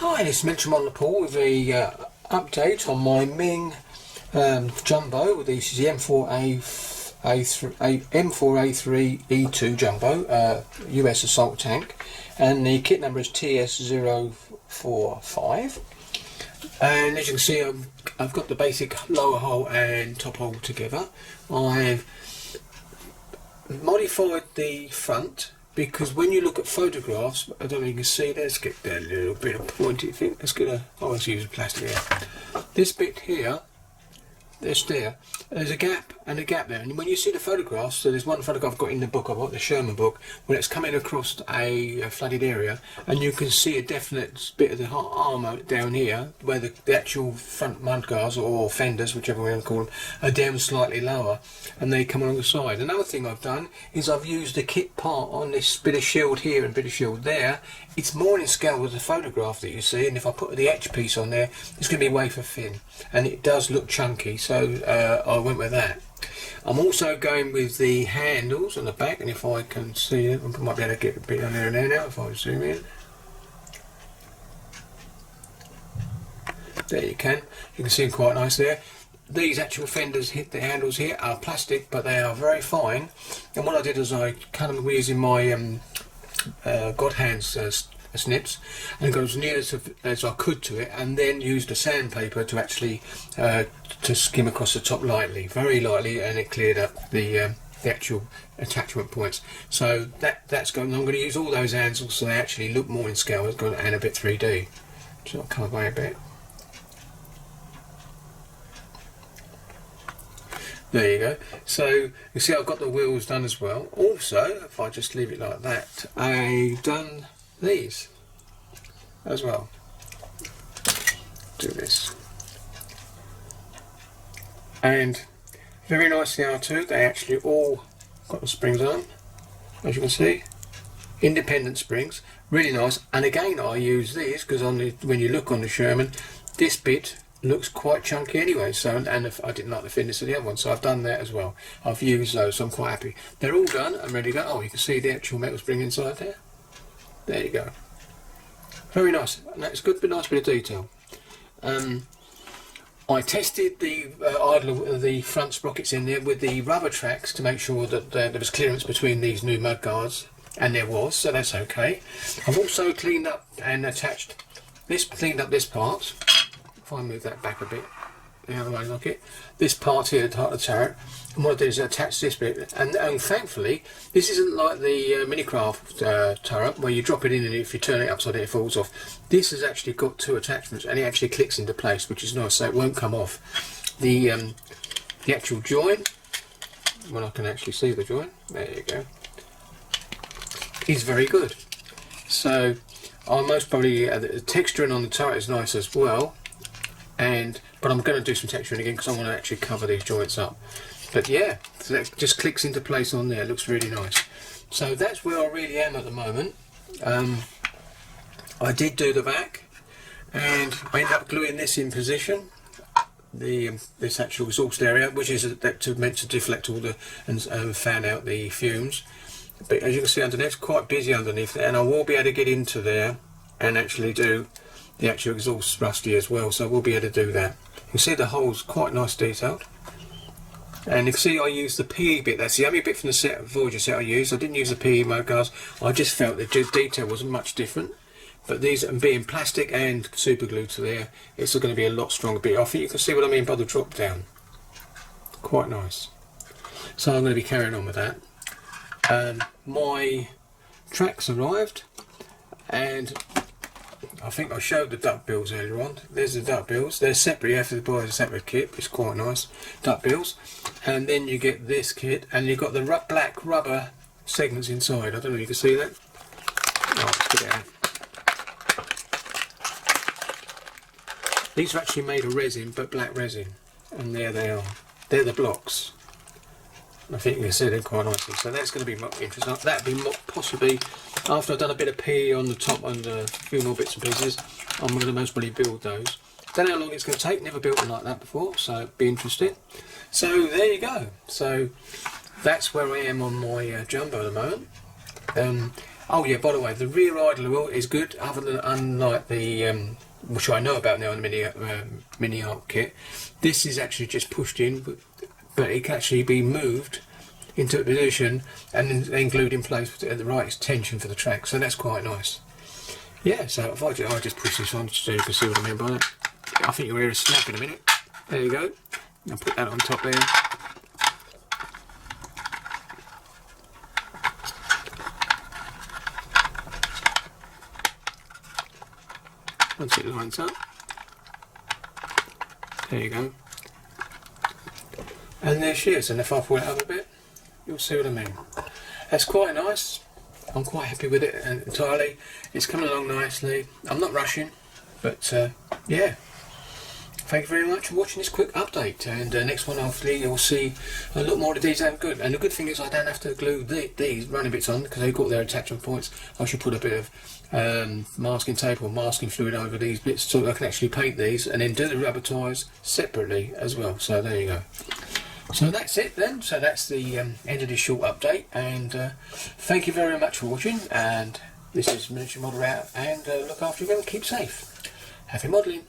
Hi, this is Mitchell on the Pool with a update on my Meng Jumbo. This is the M4AEE2 Jumbo US assault tank, and the kit number is TS045. And as you can see, I've got the basic lower hull and top hull together. I've modified the front, because when you look at photographs, I don't know if you can see, let's get that little bit of pointy thing. Let's get let's use a plastic here. This bit here, there's a gap and a gap there. And when you see the photographs, so there's one photograph I've got in the book, I've got the Sherman book, when it's coming across a flooded area, and you can see a definite bit of the armour down here, where the actual front mudguards or fenders, whichever way you want to call them, are down slightly lower, and they come along the side. Another thing I've done is I've used the kit part on this bit of shield here and bit of shield there. It's more in scale with the photograph that you see, and if I put the etch piece on there, it's going to be wafer thin, and it does look chunky, so I went with that. I'm also going with the handles on the back, and if I can see it, I might be able to get a bit on there and there now if I zoom in. There you can see them quite nice there. These actual fenders hit the handles here are plastic, but they are very fine. And what I did is I cut them using my God hands snips, and got as near as I could to it, and then used a sandpaper to actually to skim across the top lightly, very lightly, and it cleared up the actual attachment points. So that's going. I'm going to use all those handles so they actually look more in scale and a bit 3D. So I'll come away a bit. There you go. So you see I've got the wheels done as well. Also, if I just leave it like that, I've done these as well. Do this. And very nice they are too. They actually all got the springs on, as you can see. Independent springs. Really nice. And again, I use these because when you look on the Sherman, this bit looks quite chunky anyway, so and I didn't like the thinness of the other one, so I've done that as well. I've used those, so I'm quite happy. They're all done and ready to go. Oh, you can see the actual metal spring inside there. There you go. Very nice. And that's good, but nice bit of detail. I tested the idler, the front sprockets in there with the rubber tracks to make sure that there was clearance between these new mudguards, and there was, so that's okay. I've also cleaned up and attached this, this part. If I move that back a bit, the other way like it, this part here, the turret, and what I did is attach this bit, and thankfully this isn't like the Minicraft turret where you drop it in and if you turn it upside down it falls off. This has actually got two attachments and it actually clicks into place, which is nice, so it won't come off. The actual joint, when I can actually see the joint, there you go, is very good. So I most probably the texturing on the turret is nice as well. But I'm going to do some texturing again because I want to actually cover these joints up. But yeah, so that just clicks into place on there. It looks really nice. So that's where I really am at the moment. I did do the back, and I ended up gluing this in position. This actual exhaust area, which is meant to deflect all the and fan out the fumes. But as you can see underneath, it's quite busy underneath there, and I will be able to get into there and actually do the actual exhaust rusty as well, so we'll be able to do that. You can see the hole's quite nice detailed, and you can see I used the PE bit. That's the only bit from the Voyager set I used. I didn't use the PE mudguards. I just felt the detail wasn't much different, but these being plastic and super glued to there, it's going to be a lot stronger bit. I think you can see what I mean by the drop down. Quite nice. So I'm going to be carrying on with that. My tracks arrived, and I think I showed the duck bills earlier on. There's the duck bills. They're separate. You have to buy a separate kit. It's quite nice. Duck bills. And then you get this kit, and you've got the black rubber segments inside. I don't know if you can see that. Oh, let's get it out. These are actually made of resin, but black resin. And there they are. They're the blocks. I think you can see them quite nicely, so that's going to be interesting. That'll be possibly after I've done a bit of PE on the top and a few more bits and pieces. I'm going to most probably build those. Don't know how long it's going to take. Never built one like that before, so be interested. So there you go. So that's where I am on my Jumbo at the moment. Oh yeah, by the way, the rear idler wheel is good, other than unlike the which I know about now in the mini arc kit. This is actually just pushed in, but it can actually be moved into a position and then glued in place at the right tension for the track. So that's quite nice. Yeah, so if I just push this on so you can see what I mean by that. I think you'll hear a snap in a minute. There you go. I'll put that on top there. Once it lines up. There you go. And there she is, and if I pull it up a bit, you'll see what I mean. That's quite nice. I'm quite happy with it entirely. It's coming along nicely. I'm not rushing, but yeah. Thank you very much for watching this quick update, and next one hopefully you'll see a lot more of these are good. And the good thing is I don't have to glue these running bits on because they've got their attachment points. I should put a bit of masking tape or masking fluid over these bits so I can actually paint these and then do the rubber tyres separately as well. So there you go. So that's it then. So that's the end of this short update, and thank you very much for watching. And this is Miniature Model out, and look after you and keep safe. Happy modelling.